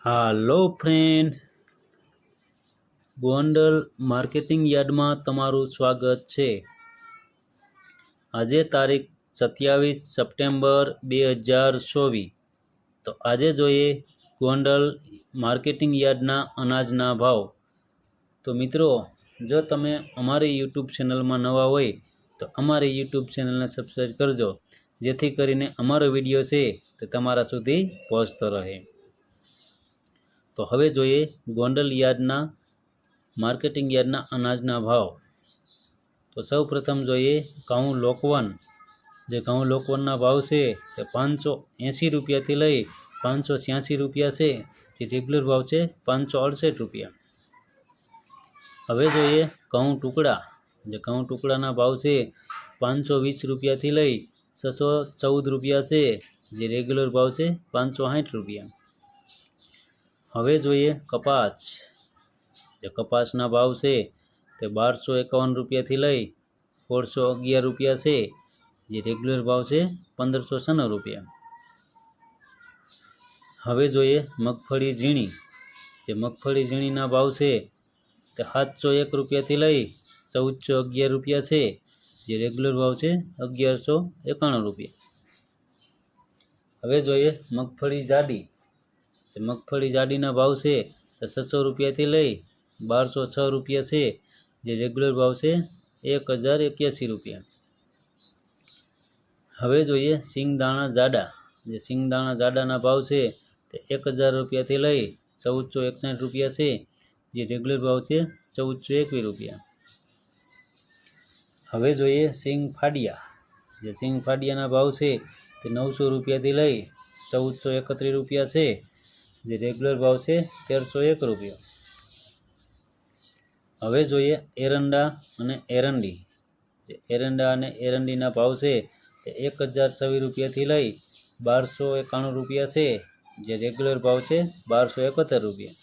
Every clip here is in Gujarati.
હાલો ફ્રેન્ડ, ગોંડલ માર્કેટિંગ યાર્ડમાં તમારું સ્વાગત છે। આજે તારીખ 27 સપ્ટેમ્બર 2024। તો આજે જોઈએ ગોંડલ માર્કેટિંગ યાર્ડના અનાજના ભાવ। તો મિત્રો, જો તમે અમારી યુટ્યુબ ચેનલમાં નવા હોય તો અમારી યુટ્યુબ ચેનલને સબસ્ક્રાઈબ કરજો, જેથી કરીને અમારો વિડીયો છે તે તમારા સુધી પહોંચતો રહે। તો હવે જોઈએ ગોંડલ યાર્ડના માર્કેટિંગ યાર્ડના અનાજના ભાવ। તો સૌ પ્રથમ જોઈએ ઘઉં લોકવન। જે ઘઉં લોકવનના ભાવ છે તે 580 રૂપિયાથી લઈ 586 રૂપિયા છે, જે રેગ્યુલર ભાવ છે 568 રૂપિયા। હવે જોઈએ ઘઉં ટુકડા। જે ઘઉં ટુકડાના ભાવ છે 520 રૂપિયાથી લઈ 614 રૂપિયા છે, જે રેગ્યુલર ભાવ છે 560 રૂપિયા। હવે જોઈએ કપાસ। જે કપાસના ભાવ છે તે 1251 રૂપિયાથી લઈ 1611 રૂપિયા છે, જે રેગ્યુલર ભાવ છે 1596 રૂપિયા। હવે જોઈએ મગફળી ઝીણી। જે મગફળી ઝીણીના ભાવ છે તે 701 રૂપિયાથી લઈ 1411 રૂપિયા છે, જે રેગ્યુલર ભાવ છે 1191 રૂપિયા। હવે જોઈએ મગફળી જાડી। જે મગફળી જાડીના ભાવ છે તે 600 રૂપિયાથી લઈ 1206 રૂપિયા છે, જે રેગ્યુલર ભાવ છે 1081 રૂપિયા। હવે જોઈએ સિંગદાણા જાડા। જે સિંગદાણા જાડાના ભાવ છે તે 1000 રૂપિયાથી લઈ 1461 રૂપિયા છે, જે રેગ્યુલર ભાવ છે 1421 રૂપિયા। હવે જોઈએ સિંગ ફાડિયા। જે સિંગ ફાડિયાના ભાવ છે તે 900 રૂપિયાથી લઈ 1431 રૂપિયા છે, જે રેગ્યુલર ભાવ છે 1301 રૂપિયા। હવે જોઈએ એરંડા અને એરંડી। જે એરંડા અને એરંડીના ભાવ છે તે 1026 રૂપિયાથી લઈ 1291 રૂપિયા છે, જે રેગ્યુલર ભાવ છે 1271 રૂપિયા।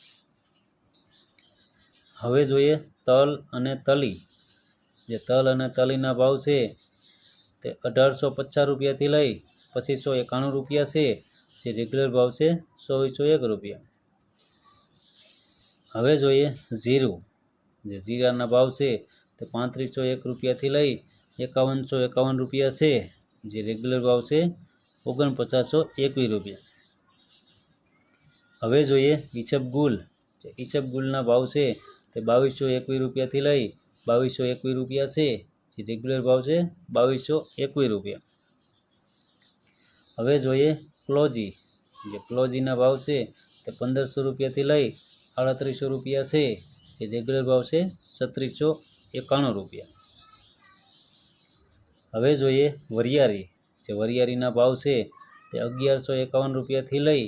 હવે જોઈએ તલ અને તલી। જે તલ અને તલીના ભાવ છે તે 1850 રૂપિયાથી લઈ 2591 રૂપિયા છે, જે રેગ્યુલર ભાવ છે 2401 રૂપિયા। હવે જોઈએ જીરું। જે જીરાના ભાવ છે તે 3501 રૂપિયાથી લઈ 5151 રૂપિયા છે, જે રેગ્યુલર ભાવ છે 4921 રૂપિયા। હવે જોઈએ ઈસબગુલ। જે ઈસબગુલના ભાવ છે તે 2221 રૂપિયાથી લઈ 2221 રૂપિયા છે, જે રેગ્યુલર ભાવ છે 2221 રૂપિયા। હવે જોઈએ ક્લોજી। જે ક્લોજીના ભાવ છે તે 1500 રૂપિયાથી લઈ 3800 રૂપિયા છે, જે રેગ્યુલર ભાવ છે 3691 રૂપિયા। હવે જોઈએ વરિયાળી। જે વરિયાળીના ભાવ છે તે 1151 રૂપિયાથી લઈ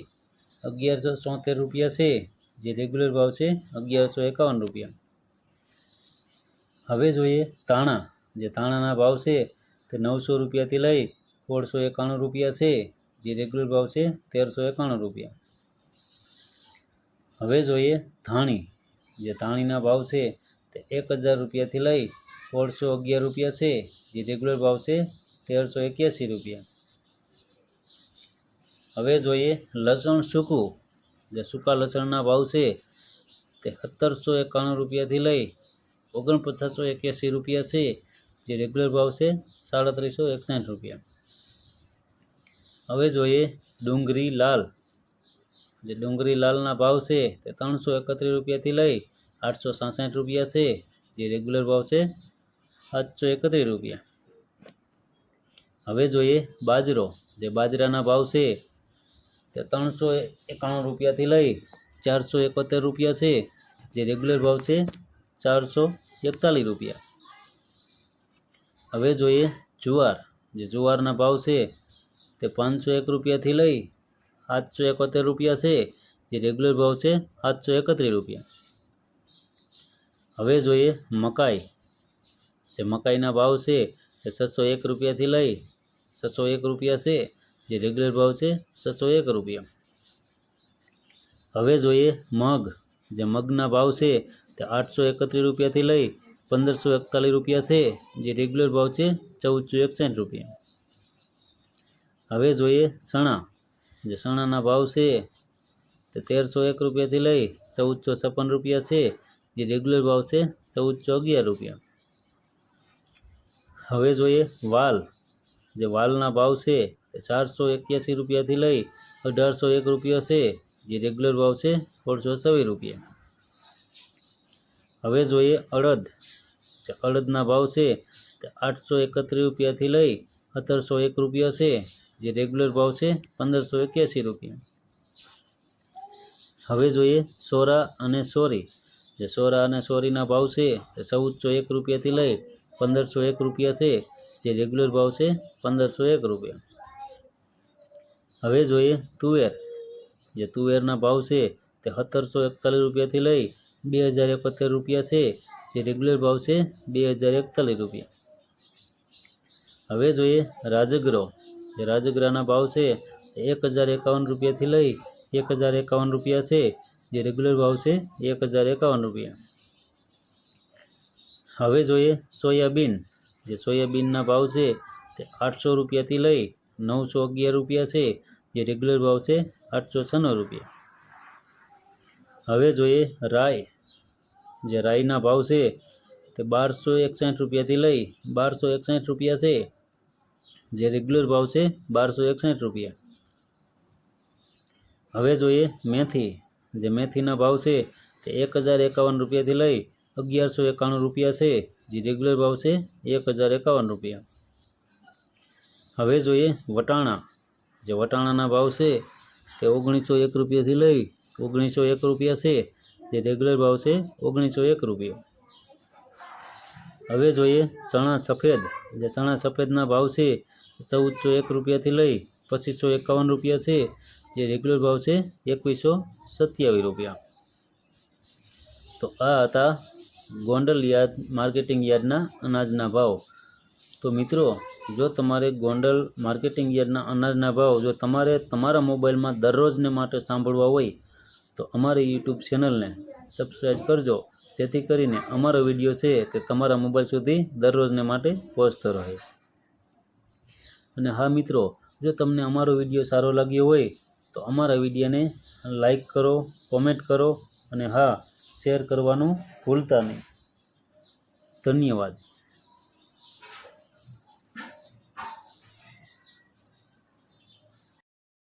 1173 રૂપિયા છે, જે રેગ્યુલર ભાવ છે 1151 રૂપિયા। હવે જોઈએ ધાણા। જે ધાણાના ભાવ છે તે 900 રૂપિયાથી લઈ 1691 રૂપિયા છે, જે રેગ્યુલર ભાવ છે 1391 રૂપિયા। હવે જોઈએ ધાણી। જે ધાણીના ભાવ છે તે 1000 રૂપિયાથી લઈ 1611 રૂપિયા છે, જે રેગ્યુલર ભાવ છે 1381 રૂપિયા। હવે જોઈએ લસણ સૂકું। જે સૂકા લસણના ભાવ છે તે 1791 રૂપિયાથી લઈ 4981 રૂપિયા છે, જે રેગ્યુલર ભાવ છે 3761 રૂપિયા। હવે જોઈએ ડુંગળી લાલ। જે ડુંગળી લાલના ભાવ છે તે 331 રૂપિયાથી લઈ 866 રૂપિયા છે, જે રેગ્યુલર ભાવ છે 731 રૂપિયા। હવે જોઈએ બાજરો। જે બાજરાના ભાવ છે તે 391 રૂપિયાથી લઈ 471 રૂપિયા છે, જે રેગ્યુલર ભાવ છે 441 રૂપિયા। હવે જોઈએ જુવાર। જે જુવારના ભાવ છે તે 501 રૂપિયાથી લઈ 771 રૂપિયા છે, જે રેગ્યુલર ભાવ છે 731 રૂપિયા। હવે જોઈએ મકાઈ। જે મકાઈના ભાવ છે તે 601 રૂપિયાથી લઈ 601 રૂપિયા છે, જે રેગ્યુલર ભાવ છે 601 રૂપિયા। હવે જોઈએ મગ। જે મગના ભાવ છે તે 831 રૂપિયાથી લઈ 1541 રૂપિયા છે, જે રેગ્યુલર ભાવ છે 1461 રૂપિયા। હવે જોઈએ ચણા। જે ચણાના ભાવ છે તો 1301 રૂપિયાથી લઈ 1456 રૂપિયા છે, જે રેગ્યુલર ભાવ છે 1411 રૂપિયા. હવે જોઈએ વાલ. જે વાલના ભાવ છે તે 481 રૂપિયાથી લઈ 1801 રૂપિયા છે, જે રેગ્યુલર ભાવ છે 1626 રૂપિયા. હવે જોઈએ અડદ. જે અડદના ભાવ છે તે 831 રૂપિયાથી લઈ 1701 રૂપિયા છે, જે રેગ્યુલર ભાવ છે 1581 રૂપિયા. હવે જોઈએ સોરા અને સોરી. જે સોરા અને સોરીના ભાવ છે તે 1401 રૂપિયાથી લઈ 1501 રૂપિયા છે, જે રેગ્યુલર ભાવ છે 1501 રૂપિયા. હવે જોઈએ તુવેર. જે તુવેરના ભાવ છે તે 1741 રૂપિયાથી લઈ 2071 રૂપિયા છે, જે રેગ્યુલર ભાવ છે 2041 રૂપિયા. હવે જોઈએ રાજગરો. જે રાજગરાના ભાવ છે તે 1051 રૂપિયાથી લઈ 1051 રૂપિયા છે, જે રેગ્યુલર ભાવ છે 1051 રૂપિયા. હવે જોઈએ સોયાબીન. જે સોયાબીનના ભાવ છે તે 800 રૂપિયાથી લઈ 911 રૂપિયા છે, જે રેગ્યુલર ભાવ છે 896 રૂપિયા. હવે જોઈએ રાઈ. જે રાઈના ભાવ છે તે 1261 રૂપિયાથી લઈ 1261 રૂપિયા છે, જે રેગ્યુલર ભાવ છે 1261 રૂપિયા. હવે જોઈએ મેથી. જે મેથીના ભાવ છે તે 1051 રૂપિયાથી લઈ 1191 રૂપિયા છે, જે રેગ્યુલર ભાવ છે 1051 રૂપિયા. હવે જોઈએ વટાણા. જે વટાણાના ભાવ છે તે 1901 રૂપિયાથી લઈ 1901 રૂપિયા છે, જે રેગ્યુલર ભાવ છે 1901 રૂપિયા. હવે જોઈએ ચણા સફેદ. જે ચણા સફેદના ભાવ છે 1401 રૂપિયાથી લઈ 2551 રૂપિયા છે, જે રેગ્યુલર ભાવ છે 2127 રૂપિયા. તો આ હતા ગોંડલ માર્કેટિંગ યાર્ડના અનાજના ભાવ. તો મિત્રો, જો તમારે ગોંડલ માર્કેટિંગ યાર્ડના અનાજના ભાવ જો તમારે તમારા મોબાઈલમાં દરરોજને માટે સાંભળવા હોય તો અમારી યુટ્યુબ ચેનલને સબસ્ક્રાઈબ કરજો, જેથી કરીને અમારો વિડીયો છે તે તમારા મોબાઈલ સુધી દરરોજને માટે પહોંચતો રહે. અને હા મિત્રો, જો તમને અમારો વિડીયો સારો લાગ્યો હોય તો અમારા વિડીયોને લાઈક કરો, કોમેન્ટ કરો અને હા, શેર કરવાનું ભૂલતા નહીં. ધન્યવાદ.